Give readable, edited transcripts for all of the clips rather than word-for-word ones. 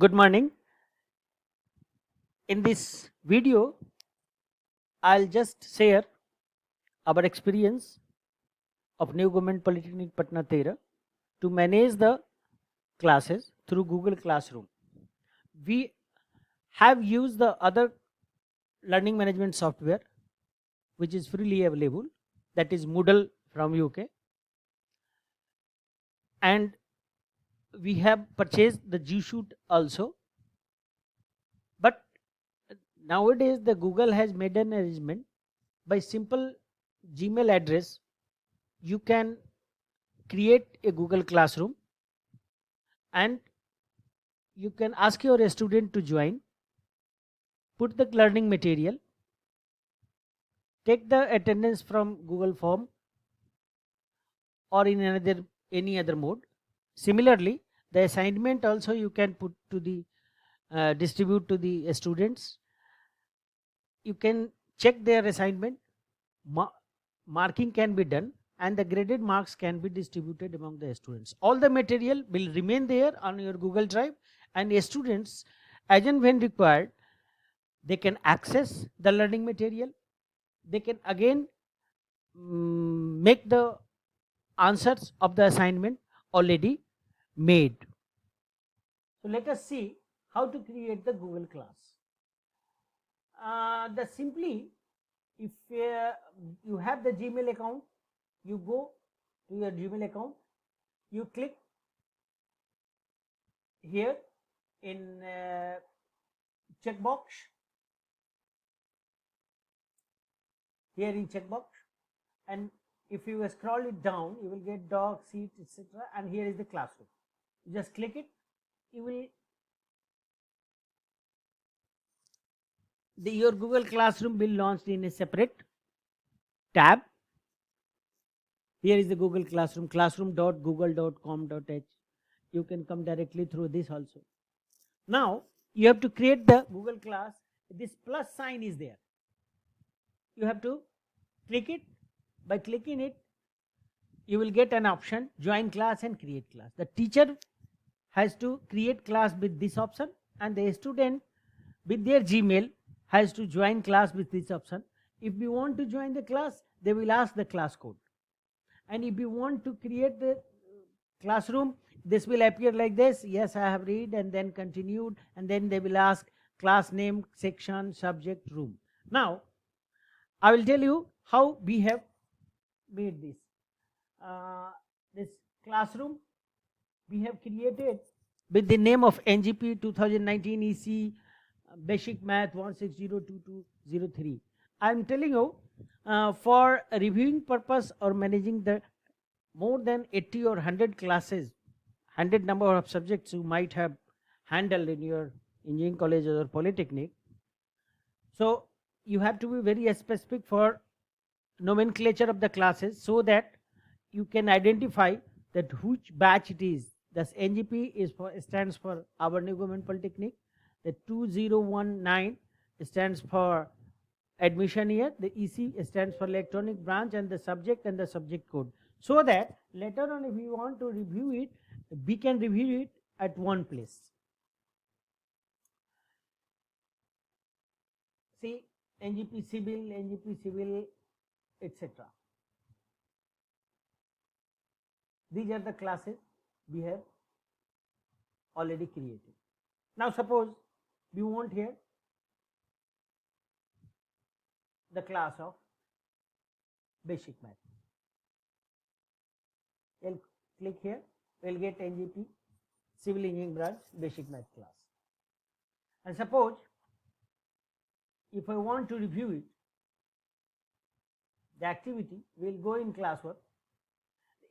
Good morning. In this video, I'll just share our experience of New Government Polytechnic Patna Tera to manage the classes through Google Classroom. We have used the other learning management software which is freely available, that is Moodle from UK, and we have purchased the G Shoot also. But nowadays the Google has made an arrangement by simple Gmail address you can create a Google Classroom and you can ask your student to join, put the learning material, take the attendance from Google Form or in any other mode. Similarly, the assignment also you can put to the distribute to the students. You can check their assignment, marking can be done, and the graded marks can be distributed among the students. All the material will remain there on your Google Drive, and the students, as and when required, they can access the learning material. They can again make the answers of the assignment already made. So let us see how to create the Google class. The simply, if you have the Gmail account, you go to your Gmail account, you click here in checkbox, and if you scroll it down, you will get doc, seat, etc. And here is the classroom. You just click it. You will your Google Classroom will launched in a separate tab. Here is the Google Classroom, classroom.google.com.h. You can come directly through this also. Now you have to create the Google class. This plus sign is there. You have to click it. By clicking it, you will get an option, join class and create class. The teacher has to create class with this option, and the student with their Gmail has to join class with this option. If you want to join the class, they will ask the class code. And if you want to create the classroom, this will appear like this. Yes, I have read, and then continued, and then they will ask class name, section, subject, room. Now I will tell you how we have made this. This classroom we have created with the name of NGP 2019 EC Basic Math 1602203. I am telling you, for reviewing purpose or managing the more than 80 or 100 classes, 100 number of subjects you might have handled in your engineering college or polytechnic. So you have to be very specific for nomenclature of the classes so that you can identify that which batch it is. Thus NGP stands for our New Government Polytechnic. The 2019 stands for admission year. The EC stands for electronic branch, and the subject and the subject code. So that later on, if we want to review it, we can review it at one place. See, NGP Civil, etc. These are the classes we have already created. Now suppose we want here the class of basic math. We'll click here, we'll get NGP Civil Engineering Branch basic math class. And suppose if I want to review it, the activity will go in classwork.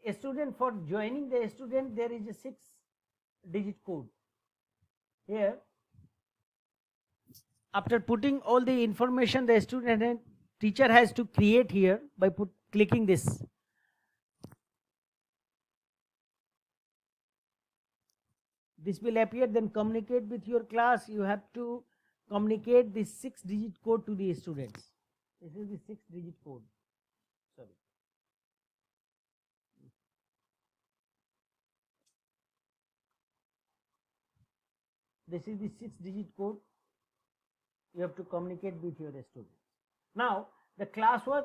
A student, for joining the student, there is a 6-digit code. Here, after putting all the information, the student and teacher has to create here by clicking this. This will appear, then communicate with your class. You have to communicate this 6-digit code to the students. This is the 6-digit code. Sorry. This is the 6-digit code you have to communicate with your students. Now, the classwork,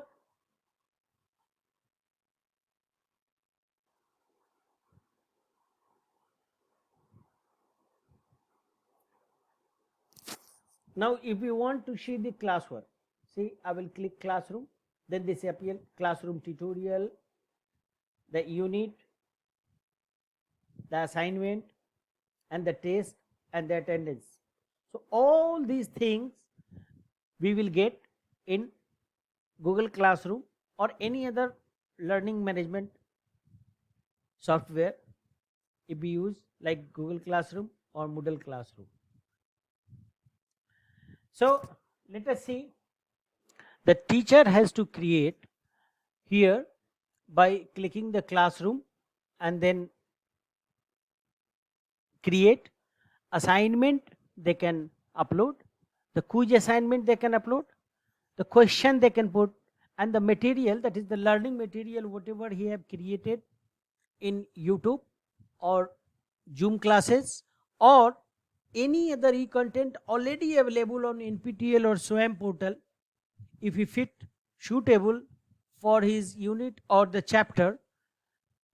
now if you want to see the classwork, see, I will click classroom, then this appear classroom tutorial, the unit, the assignment, and the test and the attendance. So all these things we will get in Google Classroom or any other learning management software if we use like Google Classroom or Moodle Classroom. So let us see, the teacher has to create here by clicking the classroom and then create assignment they can upload, the quiz assignment they can upload, the question they can put, and the material, that is the learning material, whatever he have created in YouTube or Zoom classes or any other e-content already available on NPTEL or SWAYAM portal. If he fit suitable for his unit or the chapter,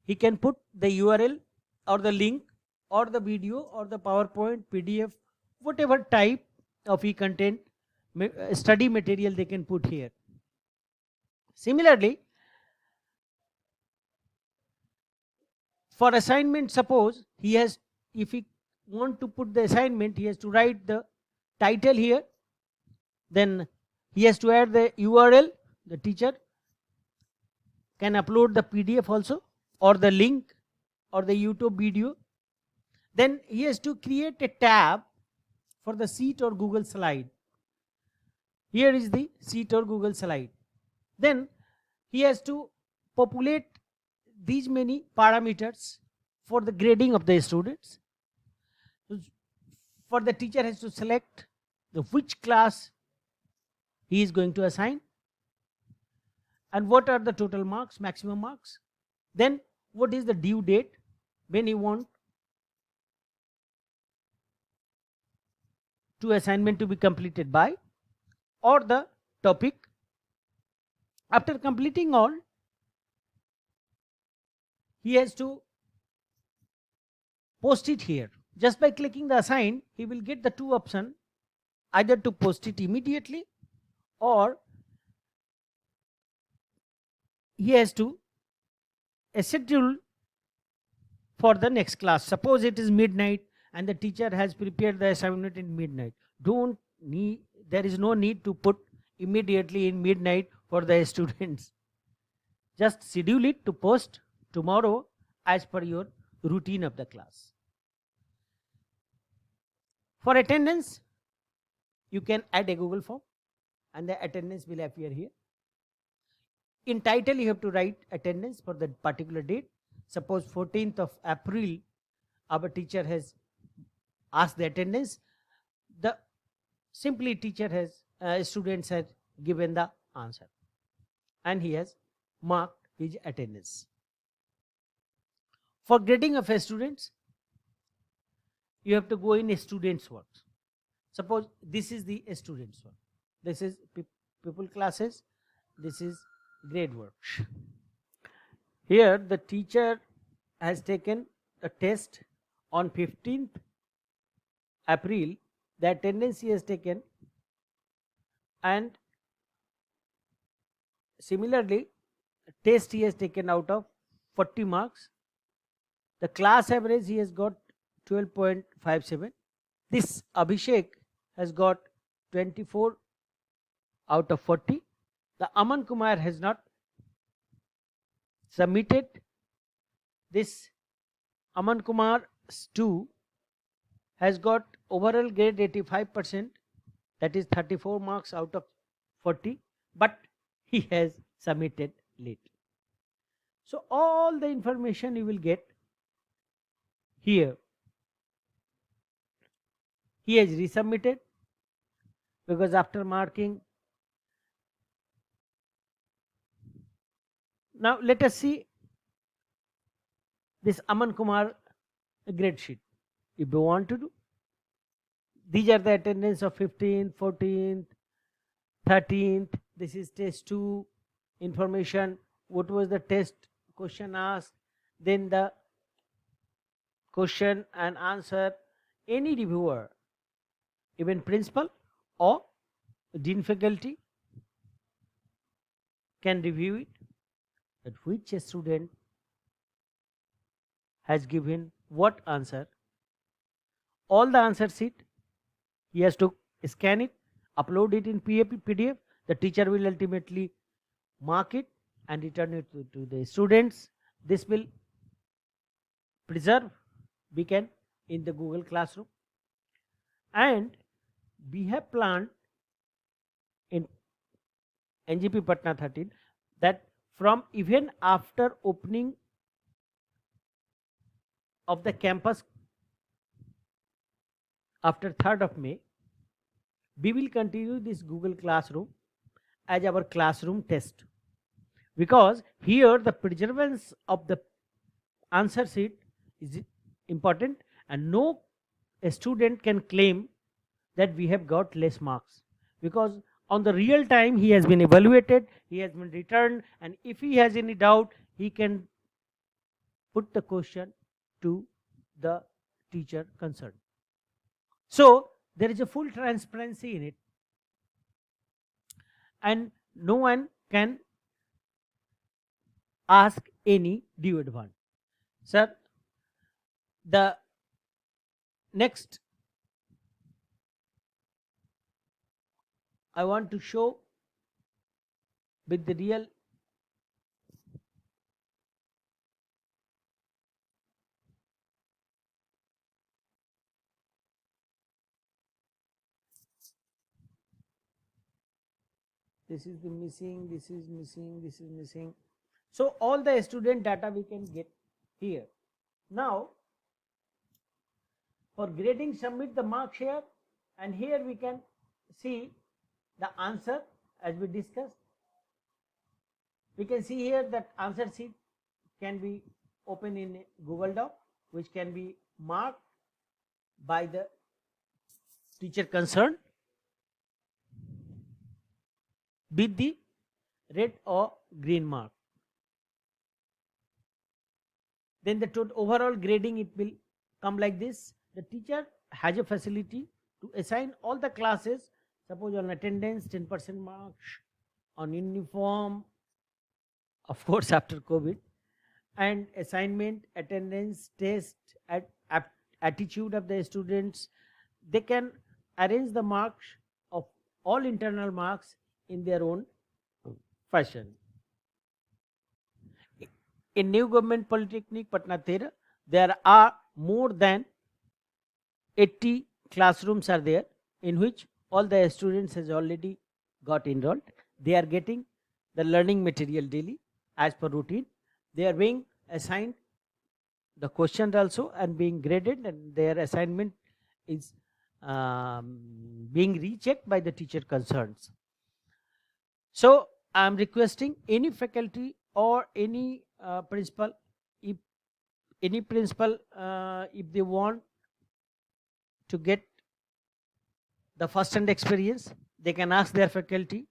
he can put the URL or the link or the video or the PowerPoint, PDF, whatever type of e-content study material they can put here. Similarly, for assignment, suppose he has, if he want to put the assignment, he has to write the title here, then he has to add the URL, the teacher can upload the PDF also or the link or the YouTube video. Then he has to create a tab for the sheet or Google slide. Here is the sheet or Google slide. Then he has to populate these many parameters for the grading of the students. For the teacher has to select the which class he is going to assign and what are the total marks, maximum marks. Then what is the due date when he want to assignment to be completed by, or the topic. After completing all, he has to post it here. Just by clicking the assign, he will get the two options, either to post it immediately or he has to schedule for the next class. Suppose it is midnight and the teacher has prepared the assignment in midnight. There is no need to put immediately in midnight for the students. Just schedule it to post tomorrow as per your routine of the class. For attendance, you can add a Google form and the attendance will appear here. In title, you have to write attendance for the particular date. Suppose 14th of April, our teacher has asked the attendance. The simply teacher has, students has given the answer and he has marked his attendance. For grading of a students, you have to go in a student's work. Suppose this is the student's work. This is people classes. This is grade work. Here the teacher has taken a test on 15th April. The attendance he has taken, and similarly test he has taken out of 40 marks. The class average he has got 12.57. This Abhishek has got 24 out of 40. The Aman Kumar has not submitted. This Aman Kumar 2 has got overall grade 85%, that is 34 marks out of 40, but he has submitted late. So all the information you will get here. He has resubmitted because after marking. Now let us see this Aman Kumar grade sheet. If you want to do, These are the attendance of 15th, 14th, 13th. This is test 2 information. What was the test question asked? Then the question and answer. Any reviewer, even principal or dean faculty, can review it, that which student has given what answer. All the answer sheet, he has to scan it, upload it in PDF. The teacher will ultimately mark it and return it to the students. This will preserve beacon in the Google Classroom. And we have planned in NGP Patna 13 that from even after opening of the campus after 3rd of May, we will continue this Google Classroom as our classroom test, because here the preservance of the answer sheet is important, and no student can claim that we have got less marks, because on the real time he has been evaluated, he has been returned, and if he has any doubt, he can put the question to the teacher concerned. So there is a full transparency in it, and no one can ask any due advance. Sir, the next I want to show with the real this is the missing, this is missing, this is missing. So all the student data we can get here. Now for grading, submit the marks here, and here we can see the answer as we discussed. We can see here that answer sheet can be open in Google Doc, which can be marked by the teacher concerned with the red or green mark. Then the total overall grading, it will come like this. The teacher has a facility to assign all the classes, suppose on attendance 10% marks, on uniform, of course after COVID, and assignment, attendance, test, attitude of the students. They can arrange the marks of all internal marks in their own fashion. In New Government Polytechnic Patna 13, there are more than 80 classrooms are there, in which all the students has already got enrolled. They are getting the learning material daily as per routine. They are being assigned the questions also and being graded, and their assignment is being rechecked by the teacher concerns. So I am requesting any faculty or any principal, if any principal, if they want to get the first hand experience, they can ask their faculty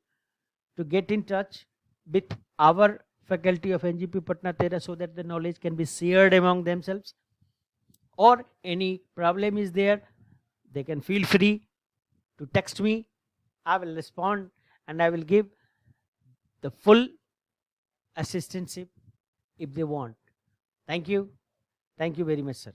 to get in touch with our faculty of NGP Patna 13, so that the knowledge can be shared among themselves. Or any problem is there, they can feel free to text me. I will respond and I will give the full assistance if they want. Thank you. Thank you very much, sir.